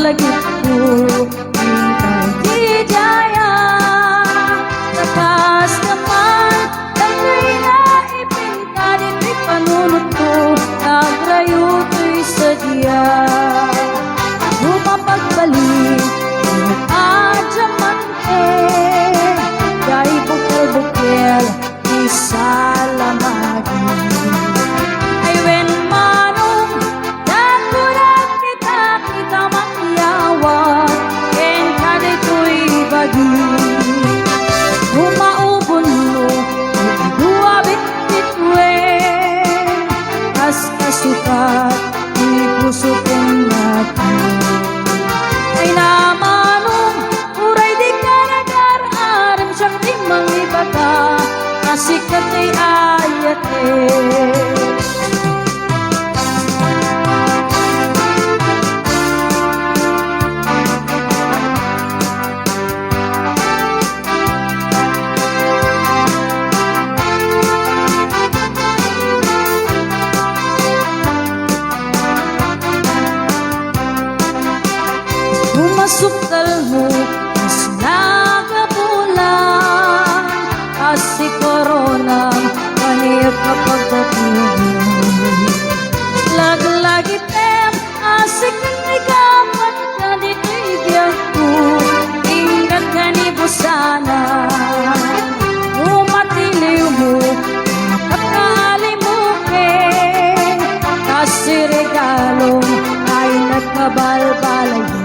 lagitku ingkang di daya. Takas naman dagay na ipinkarin di panunod ko, nagrayo to'y sadya. Mapagbalik adamante dahil bukal-bukal isa lamagi. Ay wen manong nakulang kita makyawan ken kade ko'y bagi. Humaubon mo dua bitbitwe as kasukat di puso kong natin. Ay namanong uray di karagar-aram siyang di mangibata asikat ay ayate. Masukal mo mas nagabulan kasi koronang kaniyap kapag patuloy. Lag-lagi tem asik ni kapat kanitigyan ko ingkat kanibusana. Umatiliw mo nakakali mo kasi regalong ay nagkabalbalay.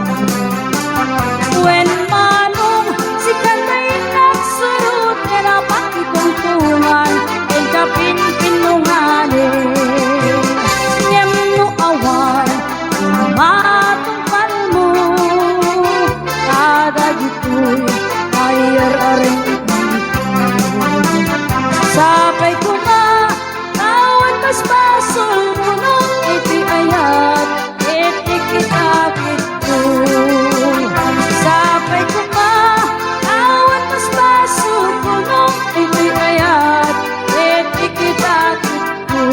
When manong si kanay nagsurot ka na pakitungtungan en kapin-pinunganin niyam no awan matungpal mo kada gito'y ayar-aring sabay ko na tawad mas basol mo nung iti ayat iti kita-kit ko. Sabay ko pa, awat mas baso ko nung ito'y ayat, eti kita-kit ko.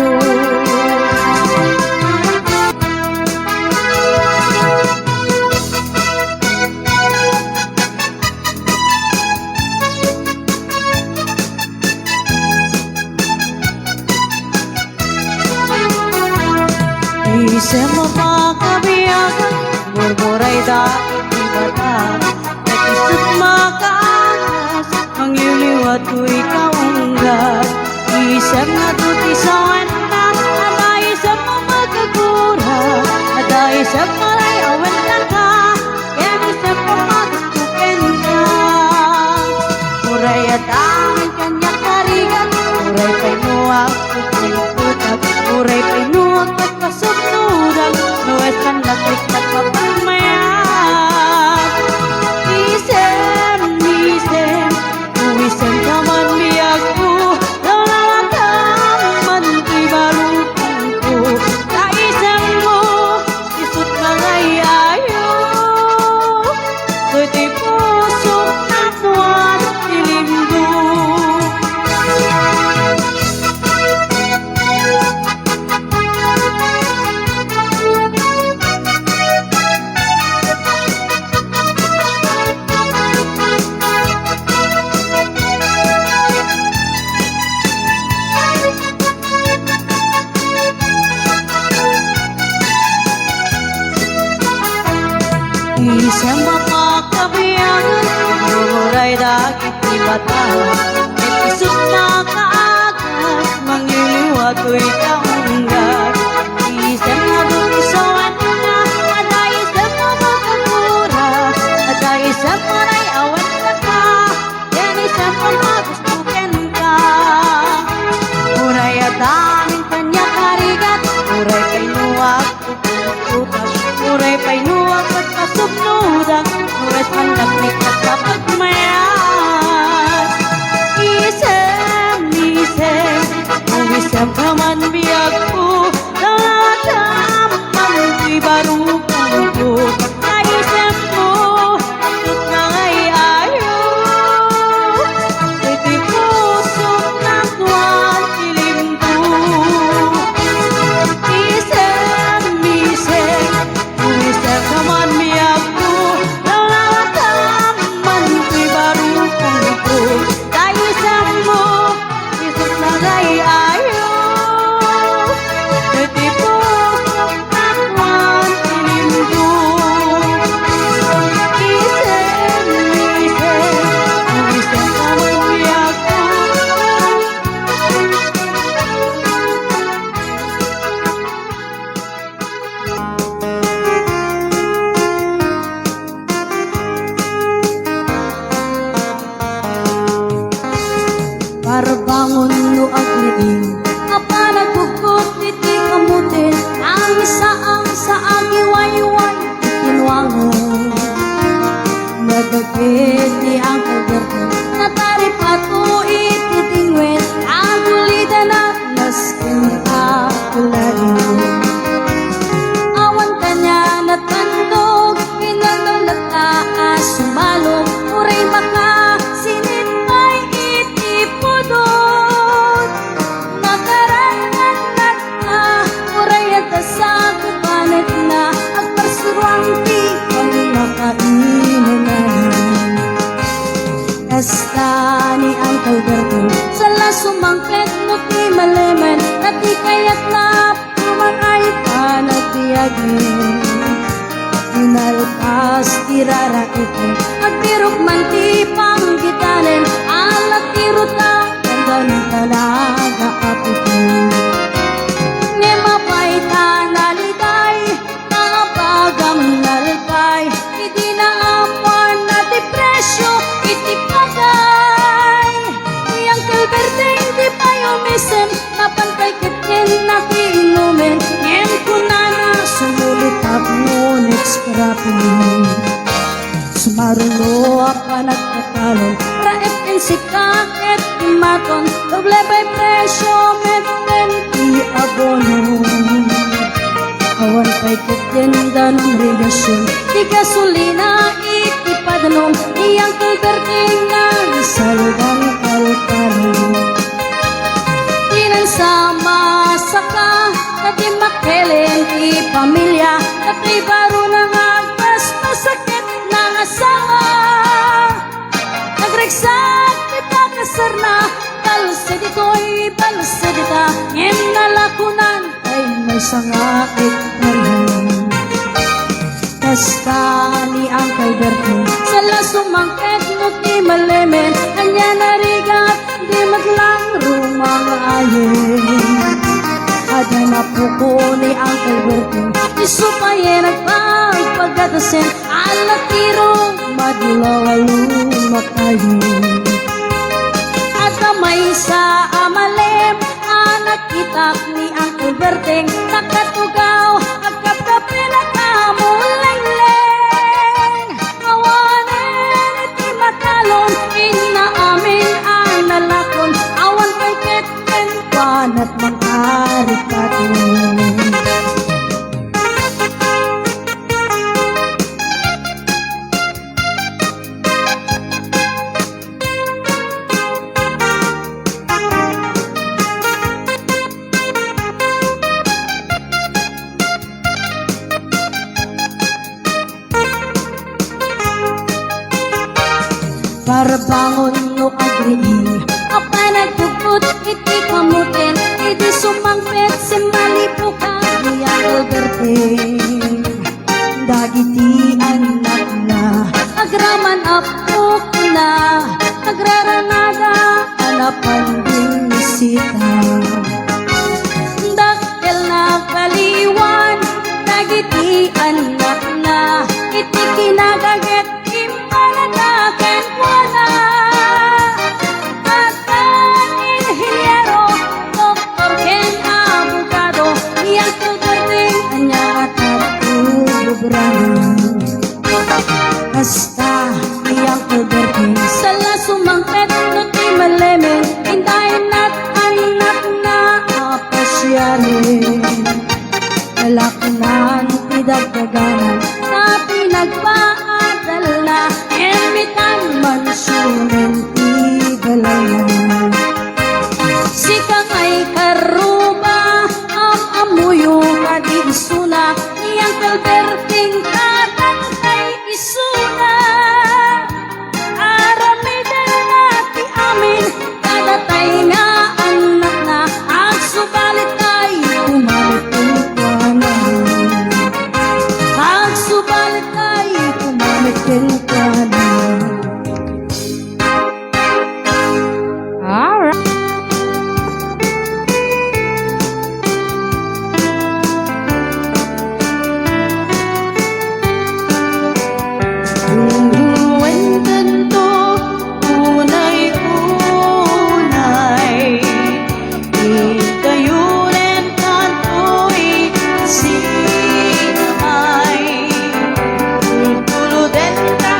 Ise mo makabiyagan, murmuray dahil Natisot makaanas, mangyuliwat ko'y kaunggat. Isang natutisawan na, ada isang mamagagura, ada isang malay awan na ka, yan isang pamagastukin ka. Muray at amin kanya karigan, muray pa'y nuwag pagpaputag, muray pa'y nuwag pagpasubnudag, nuwes kan laklik na papamayan. Isem kaman biagku lalawatan manti balutangku tak isengmu isut mangai ayu kuti pusuk nakuat dilimbu. Isang mapakabiyangan, mumuray dagit ni bata. Ipisot makaagas, mangyuliwat ko'y kaunggat. Isang nadutisawan na, ada isang mamagagura, ada isang maray awan na ka, yan isang pamagustukin ka. Muray at amin kanya karigat, muray kay nuwag puputas, muray pa'y nuwag subnudag, nuwes man laklik at kapagmayas. Isem, isem, kung isem ka man biyag ko, sirara ito agbirok man ti panggitanen alat tiruta ganda talaga apito ne mapayta naliday nakapagam nalkay hindi na apan na depresyo iti pagay yang kalberteng di payo misen napantay kitken nakiinumen ngem kunana sumulit ngunit skarapin sumarulo apa nagkatalon raep en sikaket imaton doble by presyo meten ti abono awan kay kitenda ng regasyon di gasolina iti padanong iyang kalberting na saludang kalkalong sama saka Tati makelen ti pamilya Tati baro na agpas masakit ng asawa Nagreksak kita kasarna Balse dito'y balse dita Ngem nalakunan ay may sangakit na rin Kasta ni ang kalberto Sala sumangket no ti malemen Anya narigat di maglang rumang ayen Ada na puko ni ang kalberto Isupaya nagpagpagkatasin Alat tirong madulawalong makayin At may sa amalem Anak kitak ni ang kalberteng Nakatugaw agkapkapi na kamuleng-leng Awanen iti matalon Inaamin ang nalakon Awan kay ketken panat mangkarit katin Para bangon no agriin Apa nagtugpot iti kamutin Iti sumangpet si malipukan Ni Alberteng Dagiti anak na Agraman apok na Agraranada Anapan din nisita Dakkel na kaliwan Dagiti anak na Iti kinagaget Impanataken wala Atan inhinyero Doktor ken abogado Iyang tugating Anya at tububrano Basta iyang tugating Sala sumangpet no ti malemen Indayin at anak na apasyalin Lalakunan ti dagdaganan Na pinagpaadal na Emitan mansunen ti galayan Sikang ay karuba amuyo ka di isuna Iyang kalberting katang kay isuna Aramiden na ti amin Kadatay nga anak na Ang subalit ay kumalitin ka na Ang subalit ay kumalitin ka na Alright Tuluden ka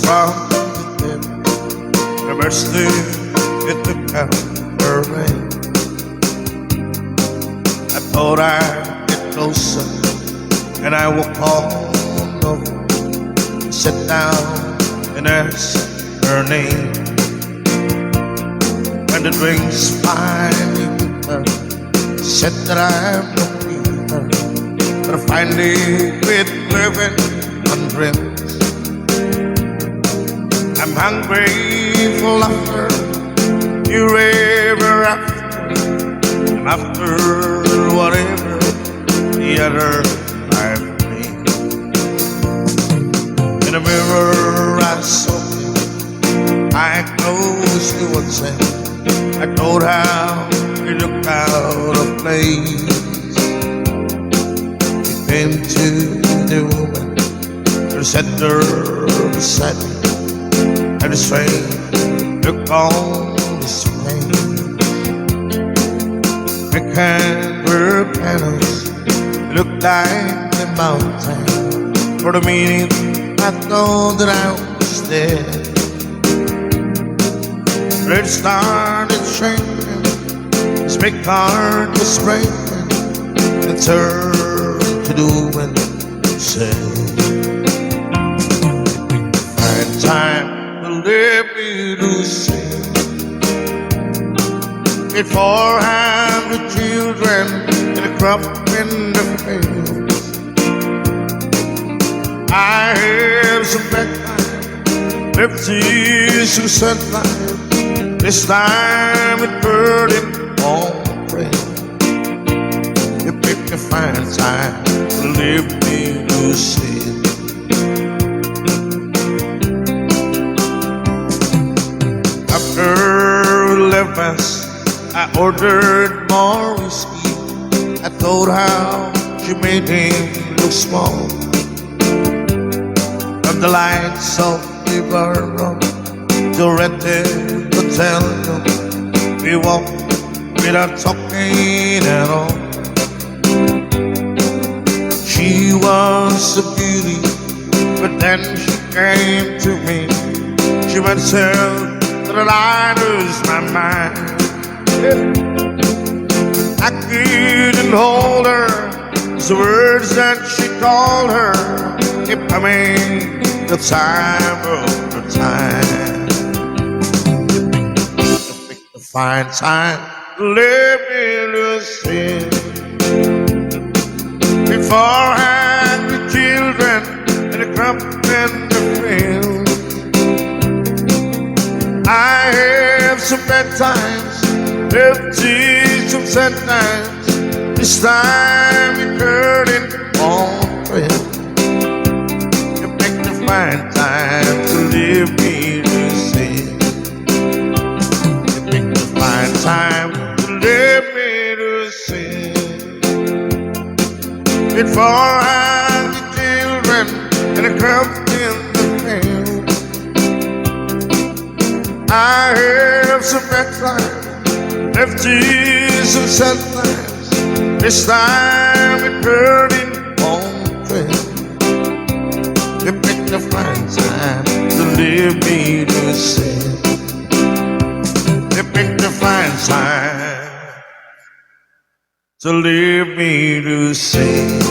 from within. The mercy it took out her rain. I thought I'd get closer and I will call over, sit down and ask her name. When the drinks finally hit her, she said that I'm not her, but I finally quit living on dreams. I'm hungry for laughter, you're ever after. I'm after whatever the other life needs. In the mirror I saw you, I closely was in. I told how you look out of place. You came to the woman who sat there beside me, and the strange look on his face. The canvas panels looked like the mountain. For the minute I thought that I was dead. It started shaking, his big heart was breaking, and turned to the woman and said, "Find time to let me to sing. It's for having children and a crop in the fields. I have some bad time, left tears and sunlight. This time it burdened on prayer. You picked a fine time to leave me to sin. After we left us, I ordered more whiskey. I thought how she made him look small. From the lights of the barroom to rented hotel room, we walked without talking at all. She was a beauty, but then she came to me. She went so that I lose my mind. I couldn't hold her, the words that she called her kept coming the time over time. Find time to let me lose it before I had the children and the crop in the field. I have some bad times, left tears some sad times. This time it hurting on prayer. You picked to find time to leave me lose it. Time to let me to sin. It for the children and a crop in the field. I have some bad times, left tears and sad times. This time it burning on prayer. You picked a fine time to leave me to sin. Pick the fine time to leave me to sing.